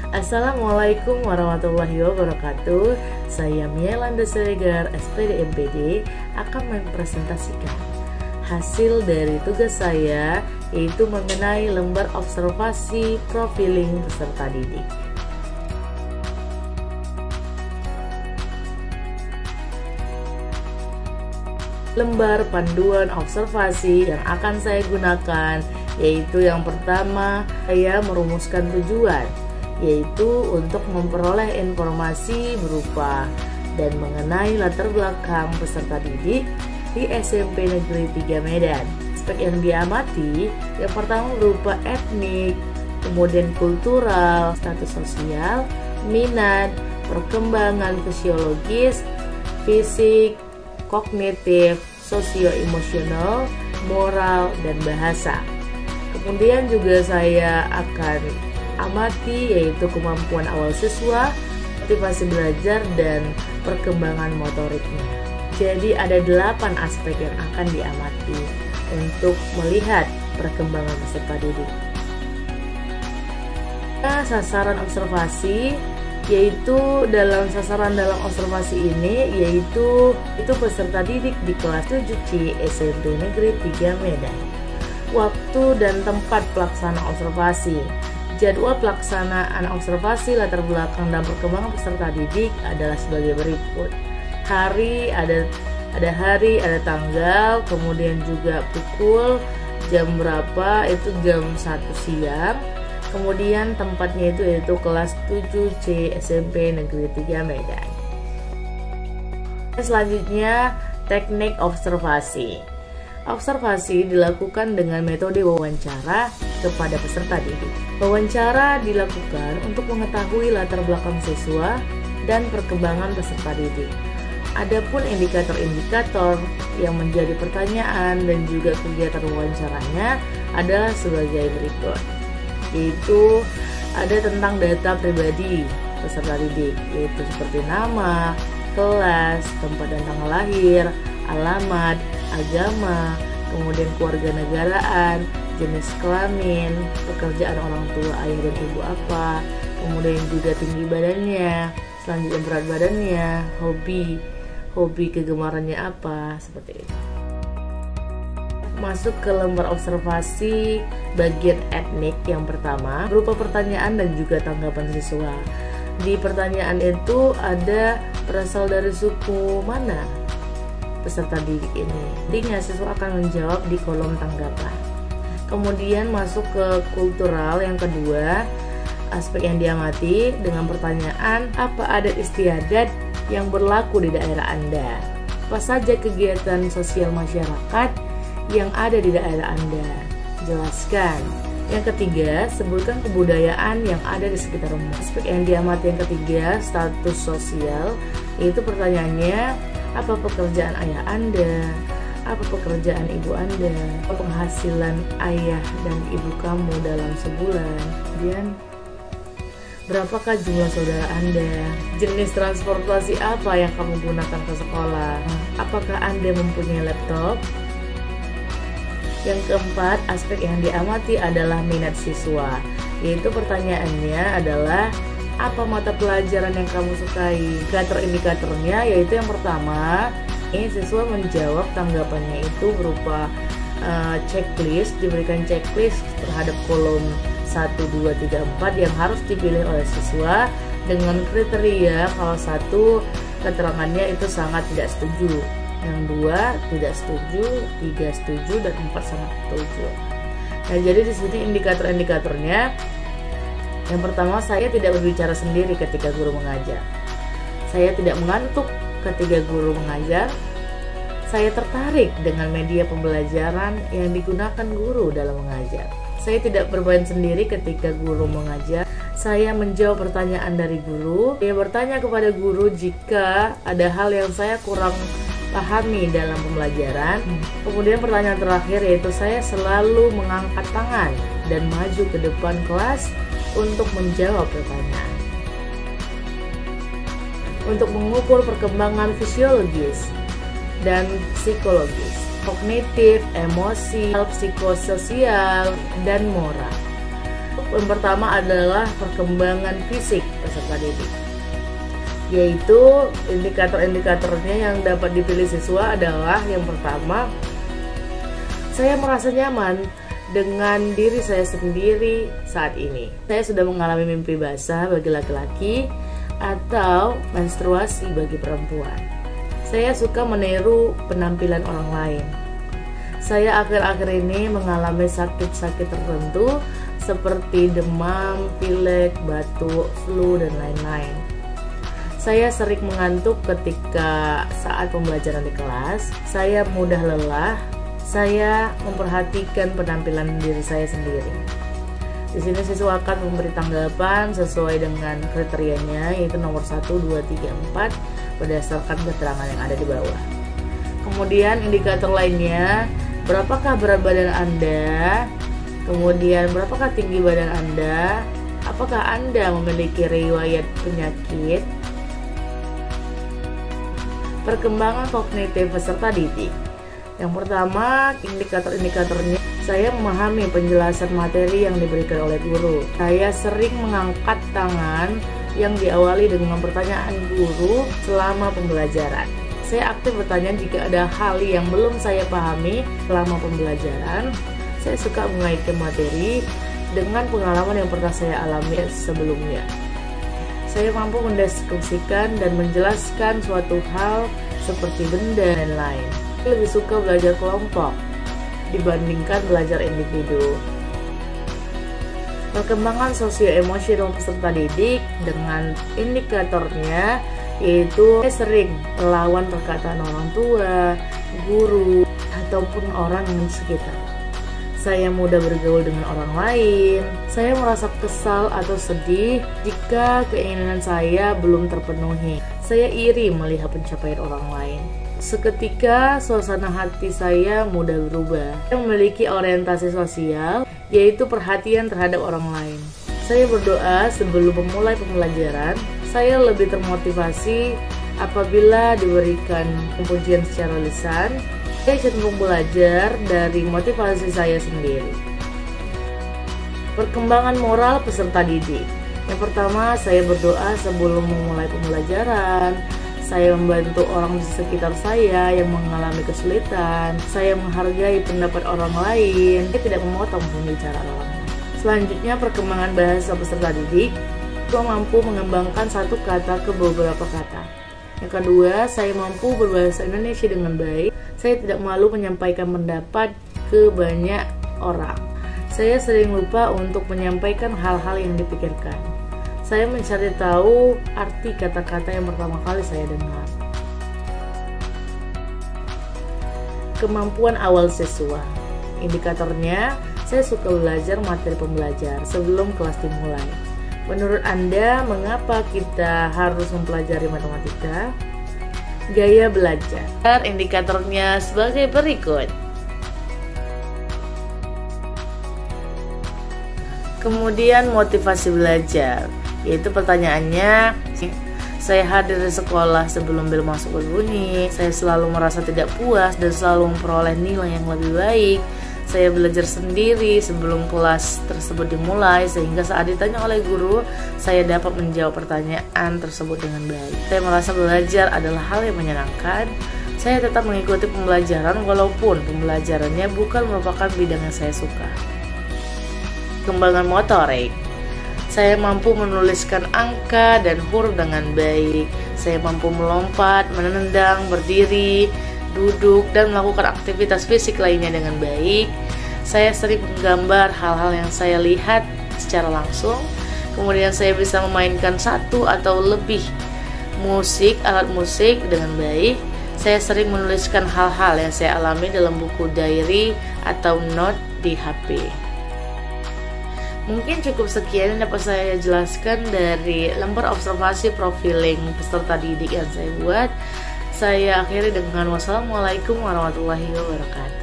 Assalamualaikum warahmatullahi wabarakatuh. Saya Mielanda Siregar, SPD MPD, akan mempresentasikan hasil dari tugas saya, yaitu mengenai lembar observasi profiling peserta didik. Lembar panduan observasi yang akan saya gunakan, yaitu yang pertama, saya merumuskan tujuan, yaitu untuk memperoleh informasi berupa dan mengenai latar belakang peserta didik di SMP Negeri 3 Medan. Aspek yang diamati yang pertama berupa etnik, kemudian kultural, status sosial, minat, perkembangan fisiologis, fisik, kognitif, sosio-emosional, moral, dan bahasa. Kemudian juga saya akan amati yaitu kemampuan awal siswa, motivasi belajar, dan perkembangan motoriknya. Jadi ada 8 aspek yang akan diamati untuk melihat perkembangan peserta didik. Nah, sasaran observasi yaitu dalam observasi ini yaitu peserta didik di kelas 7C SMP Negeri 3 Medan. Waktu dan tempat pelaksanaan observasi. Jadwal pelaksanaan observasi latar belakang dan perkembangan peserta didik adalah sebagai berikut. Hari, ada hari, ada tanggal, kemudian juga pukul, jam berapa, itu jam 1 siang. Kemudian tempatnya yaitu kelas 7C SMP Negeri 3 Medan. Selanjutnya, teknik observasi. Observasi dilakukan dengan metode wawancara kepada peserta didik. Wawancara dilakukan untuk mengetahui latar belakang siswa dan perkembangan peserta didik. Adapun indikator-indikator yang menjadi pertanyaan dan juga kegiatan wawancaranya adalah sebagai berikut, yaitu ada tentang data pribadi peserta didik, yaitu seperti nama, kelas, tempat dan tanggal lahir, alamat, agama, kemudian keluarga negaraan, jenis kelamin, pekerjaan orang tua ayah dan ibu apa, kemudian juga tinggi badannya, selanjutnya berat badannya, hobi kegemarannya apa, seperti itu. Masuk ke lembar observasi bagian etnik yang pertama berupa pertanyaan dan juga tanggapan siswa. Di pertanyaan itu ada berasal dari suku mana peserta didik ini. Nantinya siswa akan menjawab di kolom tanggapan. Kemudian masuk ke kultural yang kedua, aspek yang diamati dengan pertanyaan apa adat istiadat yang berlaku di daerah Anda. Apa saja kegiatan sosial masyarakat yang ada di daerah Anda? Jelaskan. Yang ketiga, sebutkan kebudayaan yang ada di sekitarmu. Aspek yang diamati yang ketiga, status sosial, yaitu pertanyaannya apa pekerjaan ayah Anda, apa pekerjaan ibu Anda, apa penghasilan ayah dan ibu kamu dalam sebulan, kemudian berapakah jumlah saudara Anda, jenis transportasi apa yang kamu gunakan ke sekolah, apakah Anda mempunyai laptop. Yang keempat, aspek yang diamati adalah minat siswa, yaitu pertanyaannya adalah apa mata pelajaran yang kamu sukai. Indikator-indikatornya yaitu yang pertama, ini siswa menjawab tanggapannya itu berupa checklist, diberikan checklist terhadap kolom 1, 2, 3, 4 yang harus dipilih oleh siswa dengan kriteria kalau 1 keterangannya itu sangat tidak setuju, yang 2 tidak setuju, 3 setuju, dan 4 sangat setuju. Nah, jadi di sini indikator-indikatornya yang pertama, saya tidak berbicara sendiri ketika guru mengajar. Saya tidak mengantuk ketika guru mengajar. Saya tertarik dengan media pembelajaran yang digunakan guru dalam mengajar. Saya tidak bermain sendiri ketika guru mengajar. Saya menjawab pertanyaan dari guru. Saya bertanya kepada guru jika ada hal yang saya kurang pahami dalam pembelajaran. Kemudian pertanyaan terakhir yaitu saya selalu mengangkat tangan dan maju ke depan kelas untuk menjawab pertanyaan. Untuk mengukur perkembangan fisiologis dan psikologis, kognitif, emosi, psikososial, dan moral. Yang pertama adalah perkembangan fisik peserta didik, yaitu indikator-indikatornya yang dapat dipilih siswa adalah yang pertama, saya merasa nyaman dengan diri saya sendiri saat ini. Saya sudah mengalami mimpi basah bagi laki-laki atau menstruasi bagi perempuan. Saya suka meniru penampilan orang lain. Saya akhir-akhir ini mengalami sakit-sakit tertentu seperti demam, pilek, batuk, flu, dan lain-lain. Saya sering mengantuk ketika saat pembelajaran di kelas. Saya mudah lelah. Saya memperhatikan penampilan diri saya sendiri. Di sini siswa akan memberi tanggapan sesuai dengan kriterianya, yaitu nomor 1, 2, 3, 4 berdasarkan keterangan yang ada di bawah. Kemudian indikator lainnya, berapakah berat badan Anda? Kemudian berapakah tinggi badan Anda? Apakah Anda memiliki riwayat penyakit? Perkembangan kognitif peserta didik. Yang pertama, indikator-indikatornya, saya memahami penjelasan materi yang diberikan oleh guru. Saya sering mengangkat tangan yang diawali dengan pertanyaan guru selama pembelajaran. Saya aktif bertanya jika ada hal yang belum saya pahami selama pembelajaran. Saya suka mengaitkan materi dengan pengalaman yang pernah saya alami sebelumnya. Saya mampu mendeskripsikan dan menjelaskan suatu hal seperti benda dan lain. Saya lebih suka belajar kelompok dibandingkan belajar individu. Perkembangan sosio-emosional peserta didik dengan indikatornya, yaitu saya sering melawan perkataan orang tua, guru, ataupun orang yang di sekitar. Saya mudah bergaul dengan orang lain. Saya merasa kesal atau sedih jika keinginan saya belum terpenuhi. Saya iri melihat pencapaian orang lain. Seketika suasana hati saya mudah berubah. Saya memiliki orientasi sosial, yaitu perhatian terhadap orang lain. Saya berdoa sebelum memulai pembelajaran. Saya lebih termotivasi apabila diberikan pujian secara lisan. Saya cenderung belajar dari motivasi saya sendiri. Perkembangan moral peserta didik. Yang pertama, saya berdoa sebelum memulai pembelajaran. Saya membantu orang di sekitar saya yang mengalami kesulitan. Saya menghargai pendapat orang lain. Saya tidak memotong pembicaraan orang lain. Selanjutnya, perkembangan bahasa peserta didik. Saya mampu mengembangkan satu kata ke beberapa kata. Yang kedua, saya mampu berbahasa Indonesia dengan baik. Saya tidak malu menyampaikan pendapat ke banyak orang. Saya sering lupa untuk menyampaikan hal-hal yang dipikirkan. Saya mencari tahu arti kata-kata yang pertama kali saya dengar. Kemampuan awal siswa. Indikatornya, saya suka belajar materi pembelajar sebelum kelas dimulai. Menurut Anda, mengapa kita harus mempelajari matematika? Gaya belajar. Indikatornya sebagai berikut. Kemudian motivasi belajar, yaitu pertanyaannya, saya hadir di sekolah sebelum bel masuk berbunyi. Saya selalu merasa tidak puas dan selalu memperoleh nilai yang lebih baik. Saya belajar sendiri sebelum kelas tersebut dimulai, sehingga saat ditanya oleh guru, saya dapat menjawab pertanyaan tersebut dengan baik. Saya merasa belajar adalah hal yang menyenangkan. Saya tetap mengikuti pembelajaran walaupun pembelajarannya bukan merupakan bidang yang saya suka. Kembangan motorik. Saya mampu menuliskan angka dan huruf dengan baik. Saya mampu melompat, menendang, berdiri, duduk, dan melakukan aktivitas fisik lainnya dengan baik. Saya sering menggambar hal-hal yang saya lihat secara langsung. Kemudian saya bisa memainkan satu atau lebih alat musik dengan baik. Saya sering menuliskan hal-hal yang saya alami dalam buku diary atau note di HP. Mungkin cukup sekian yang dapat saya jelaskan dari lembar observasi profiling peserta didik yang saya buat. Saya akhiri dengan wassalamualaikum warahmatullahi wabarakatuh.